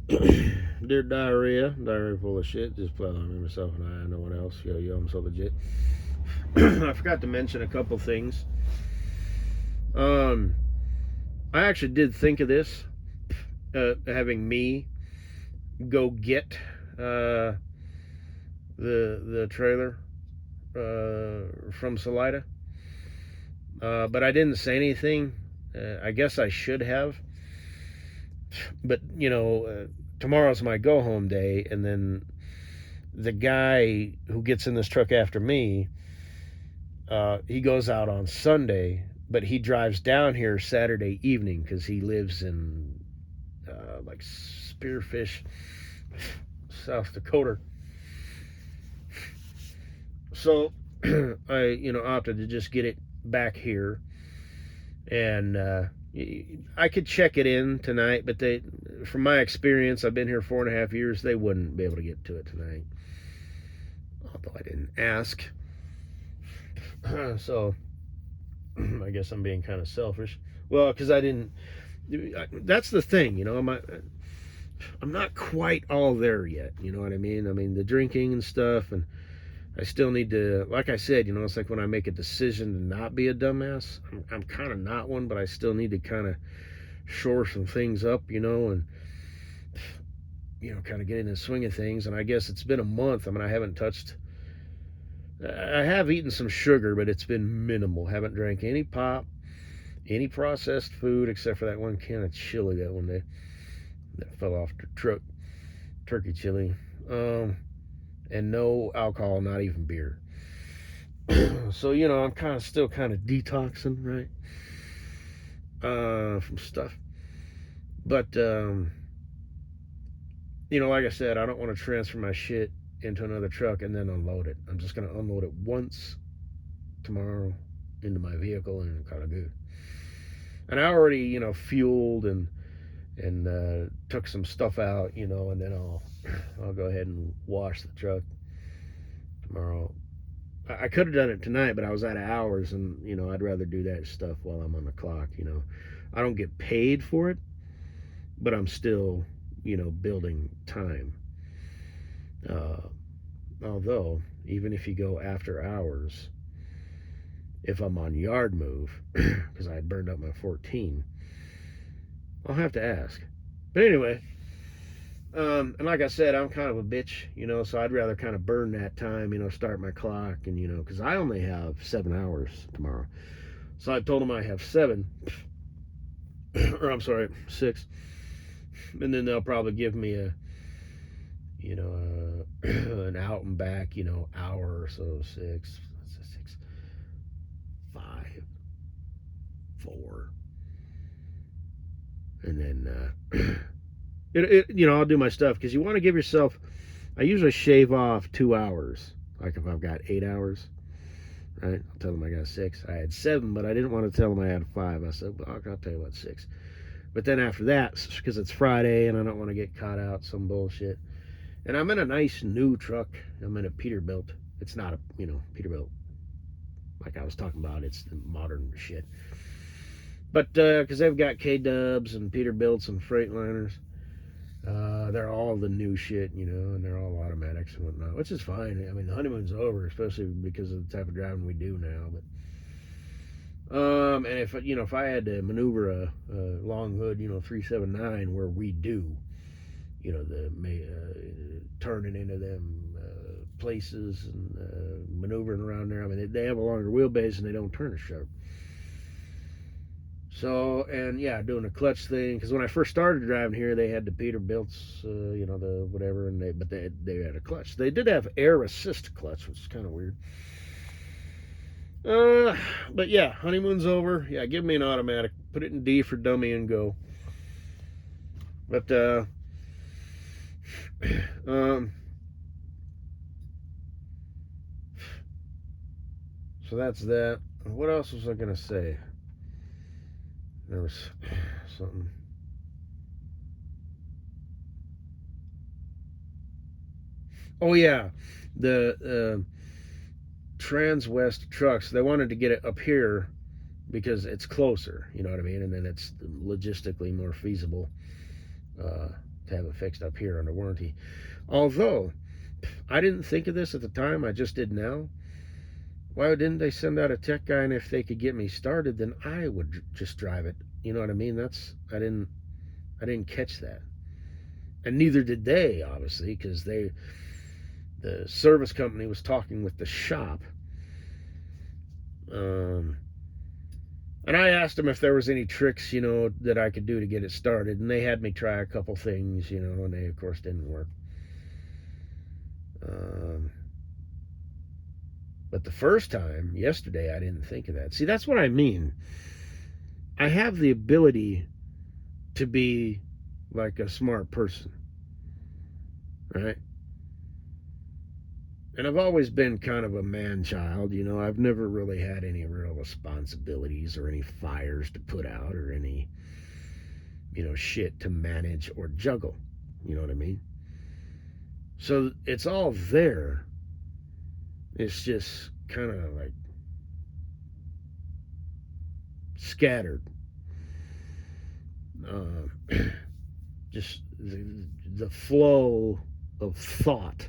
Diarrhea full of shit. Just play along with myself and I. No one else. Yo, I'm so legit. I forgot to mention a couple things. I actually did think of this, having me go get the trailer from Salida, but I didn't say anything. I guess I should have, but tomorrow's my go home day, and then the guy who gets in this truck after me, he goes out on Sunday, but he drives down here Saturday evening because he lives in like Spearfish, South Dakota. So I opted to just get it back here, and I could check it in tonight, but from my experience, I've been here 4.5 years, they wouldn't be able to get to it tonight, although I didn't ask. So I guess I'm being kind of selfish. Well, because I didn't. That's the thing, I'm not quite all there yet. You know what I mean? I mean the drinking and stuff, and I still need to, like I said, it's like when I make a decision to not be a dumbass. I'm kind of not one, but I still need to kind of shore some things up, and kind of get in the swing of things. And I guess it's been a month. I mean, I have eaten some sugar, but it's been minimal. Haven't drank any pop, any processed food, except for that one can of chili that one day that fell off the truck, turkey chili. And no alcohol, not even beer. So, I'm still kind of detoxing, right? From stuff. But, like I said, I don't want to transfer my shit into another truck and then unload it. I'm just going to unload it once tomorrow into my vehicle and kind of good. And I already, fueled and took some stuff out, and then I'll go ahead and wash the truck tomorrow. I could have done it tonight, but I was out of hours, and I'd rather do that stuff while I'm on the clock. I don't get paid for it, but I'm still building time. Although even if you go after hours, if I'm on yard move, because I had burned up my 14, I'll have to ask. But anyway, and like I said, I'm kind of a bitch, so I'd rather kind of burn that time, start my clock, and because I only have 7 hours tomorrow. So I told them I have 7, or I'm sorry, 6, and then they'll probably give me a an out and back hour or so. 6, 5, 4, and then I'll do my stuff, because you want to give yourself, I usually shave off 2 hours, like if I've got 8 hours, right? I'll tell them I got 6. I had 7, but I didn't want to tell them I had 5. I said, well, I'll tell you what, 6. But then after that, because it's Friday and I don't want to get caught out some bullshit, and I'm in a nice new truck. I'm in a Peterbilt. It's not a Peterbilt like I was talking about. It's the modern shit. But because they've got K-Dubs and Peterbilts and Freightliners, they're all the new shit, and they're all automatics and whatnot, which is fine. I mean, the honeymoon's over, especially because of the type of driving we do now. But and if I had to maneuver a long hood, 379 where we do, turning into them places and maneuvering around there. I mean, they have a longer wheelbase and they don't turn as sharp. So, and yeah, doing a clutch thing, because when I first started driving here, they had the Peterbilts, the whatever, and they had a clutch. They did have air assist clutch, which is kind of weird. But yeah, honeymoon's over. Yeah, give me an automatic. Put it in D for dummy and go. But so that's that. What else was I gonna say? There was something. Oh yeah, the Transwest trucks. They wanted to get it up here because it's closer. You know what I mean? And then it's logistically more feasible to have it fixed up here under warranty. Although, I didn't think of this at the time, I just did now. Why didn't they send out a tech guy, and if they could get me started, then I would just drive it. You know what I mean? I didn't catch that. And neither did they, obviously, because the service company was talking with the shop. And I asked them if there was any tricks, that I could do to get it started. And they had me try a couple things, and they, of course, didn't work. But the first time, yesterday, I didn't think of that. See, that's what I mean. I have the ability to be like a smart person, right? And I've always been kind of a man-child, I've never really had any real responsibilities or any fires to put out or any, shit to manage or juggle. You know what I mean? So it's all there. It's just kind of like scattered. Just the flow of thought.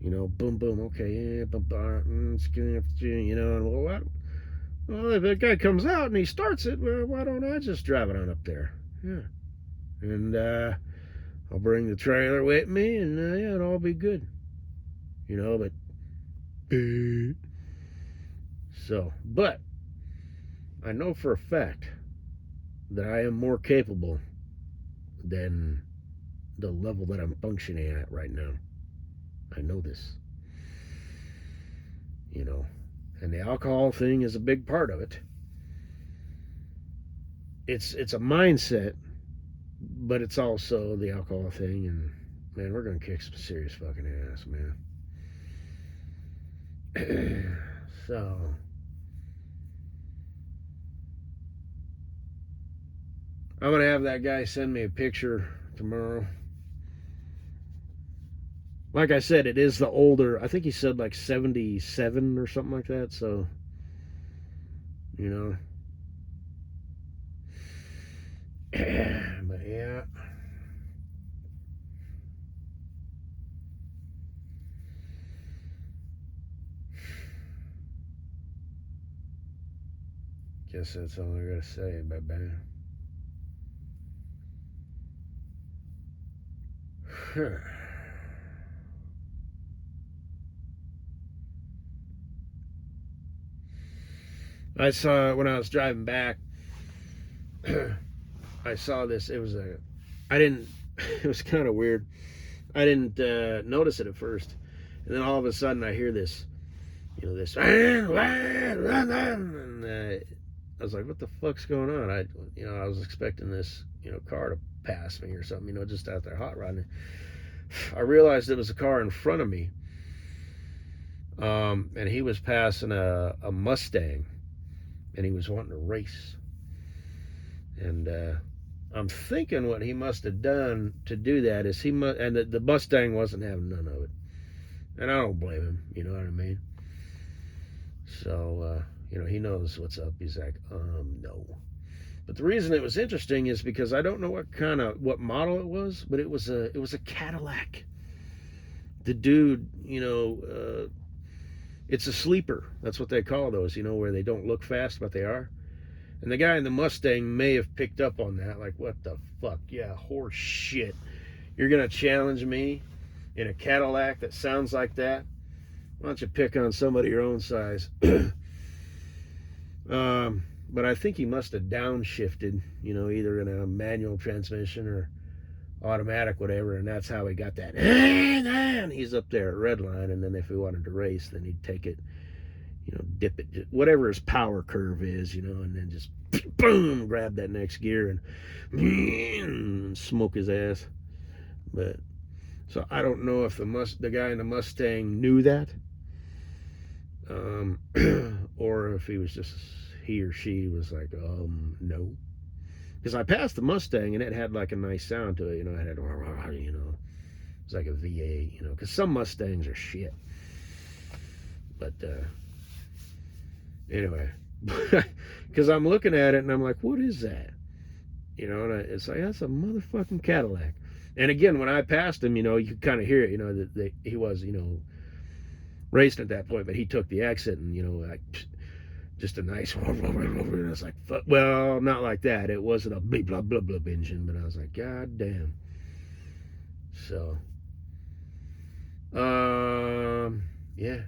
Boom, boom, okay, yeah, boom, boom, and what? Well, if that guy comes out and he starts it, well, why don't I just drive it on up there? Yeah. And I'll bring the trailer with me, and yeah, it'll all be good. But but I know for a fact that I am more capable than the level that I'm functioning at right now. I know this. And the alcohol thing is a big part of it. It's a mindset, but it's also the alcohol thing, and man, we're gonna kick some serious fucking ass, man. So I'm gonna have that guy send me a picture tomorrow. Like I said, it is the older, I think he said like 77 or something like that, so but yeah. Guess that's all I gotta say. Bye-bye. I saw, when I was driving back, I saw this. It was it was kind of weird. I didn't notice it at first. And then all of a sudden I hear this, this, and I was like, what the fuck's going on? I was expecting this, car to pass me or something, just out there hot rodding. I realized it was a car in front of me. And he was passing a Mustang, and he was wanting to race. And I'm thinking what he must have done to do that is and the Mustang wasn't having none of it. And I don't blame him, you know what I mean? So, he knows what's up. He's like, no. But the reason it was interesting is because I don't know what model it was, but it was a Cadillac. The dude, it's a sleeper. That's what they call those, where they don't look fast, but they are. And the guy in the Mustang may have picked up on that. Like, what the fuck? Yeah, horse shit. You're going to challenge me in a Cadillac that sounds like that? Why don't you pick on somebody your own size? But I think he must have downshifted, either in a manual transmission or automatic, whatever, and that's how he got that. And he's up there at red line, and then if he wanted to race, then he'd take it, dip it, whatever his power curve is, and then just boom, grab that next gear and smoke his ass. But so I don't know if the guy in the Mustang knew that, or if he or she was like, no. Because I passed the Mustang and it had like a nice sound to it, it had, it's like a V8, because some Mustangs are shit. But anyway, because I'm looking at it and I'm like, what is that? And it's like, that's a motherfucking Cadillac. And again, when I passed him, you could kind of hear it, that he was, racing at that point, but he took the exit and, like, just a nice, and I was like, fuck. Well, not like that. It wasn't a blah, blah, blah, blah engine, but I was like, God damn. So, yeah.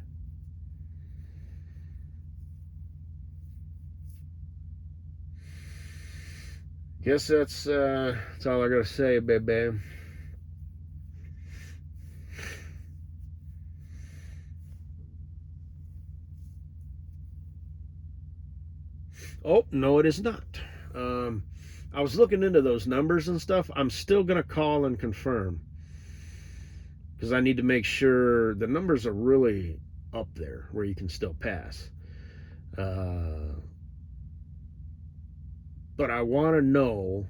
Guess that's all I gotta say, baby. Oh, no, it is not. I was looking into those numbers and stuff. I'm still gonna call and confirm because I need to make sure the numbers are really up there where you can still pass. But I want to know,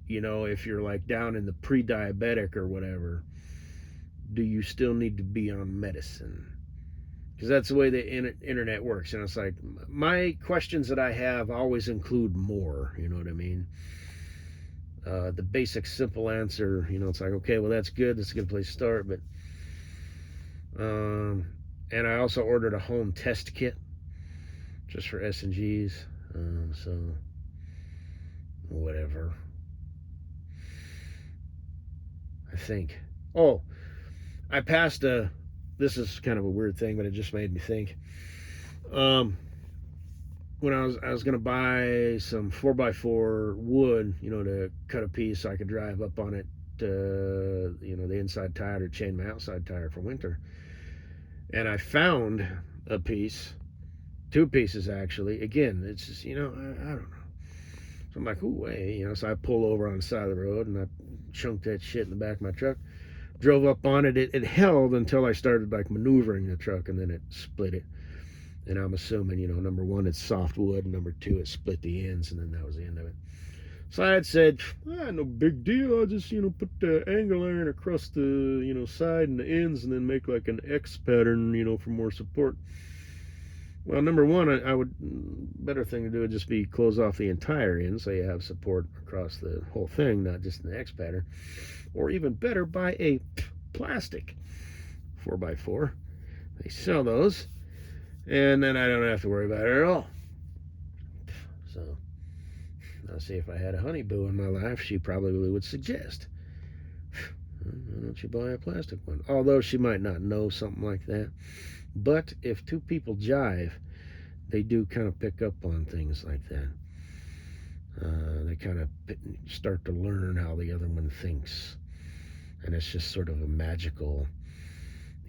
if you're like down in the pre-diabetic or whatever, do you still need to be on medicine? Because that's the way the internet works. And it's like, my questions that I have always include more, you know what I mean? The basic simple answer, it's like, okay, well, that's good. That's a good place to start. But, and I also ordered a home test kit just for S&Gs. So, whatever. I think. Oh, I passed this is kind of a weird thing, but it just made me think. When I was gonna buy some 4x4 wood, to cut a piece so I could drive up on it, the inside tire to chain my outside tire for winter. And I found a piece, two pieces actually. Again, it's just, I don't know. So I'm like, ooh, wait, so I pull over on the side of the road and I chunked that shit in the back of my truck. Drove up on it. It held until I started like maneuvering the truck, and then it split it. And I'm assuming, number one, it's soft wood, and number two, it split the ends, and then that was the end of it. So I had said, no big deal. I'll just, put the angle iron across the, side and the ends, and then make like an X pattern, for more support. Well, number one, I would, better thing to do would just be close off the entire end so you have support across the whole thing, not just the X pattern. Or even better, buy a plastic 4x4. They sell those, and then I don't have to worry about it at all. So, I'll see, if I had a honeyboo in my life, she probably would suggest, why don't you buy a plastic one? Although she might not know something like that. But if two people jive, they do kind of pick up on things like that. They kind of start to learn how the other one thinks. And it's just sort of a magical,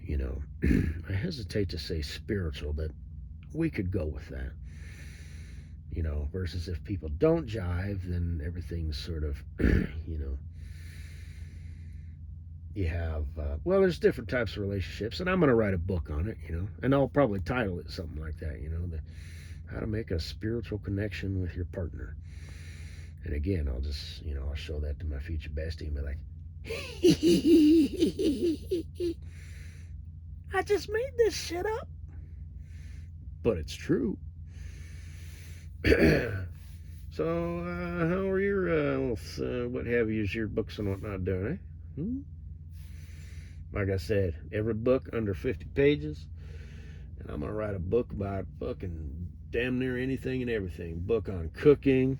I hesitate to say spiritual, but we could go with that. Versus if people don't jive, then everything's sort of, you have, there's different types of relationships, and I'm going to write a book on it, and I'll probably title it something like that, how to make a spiritual connection with your partner. And again, I'll just, I'll show that to my future bestie and be like, I just made this shit up. But it's true. So, how are your, what have you, your books and whatnot doing, eh? Like I said, every book under 50 pages. And I'm going to write a book about fucking damn near anything and everything. Book on cooking,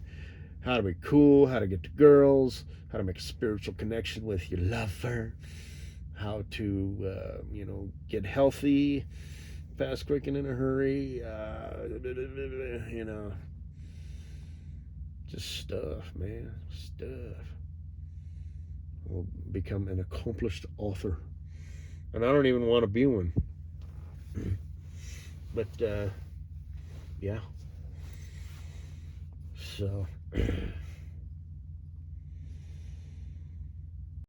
how to be cool, how to get to girls, how to make a spiritual connection with your lover, how to, get healthy, fast, quick, and in a hurry, just stuff, man, stuff. I'll become an accomplished author. And I don't even want to be one. But, yeah. So...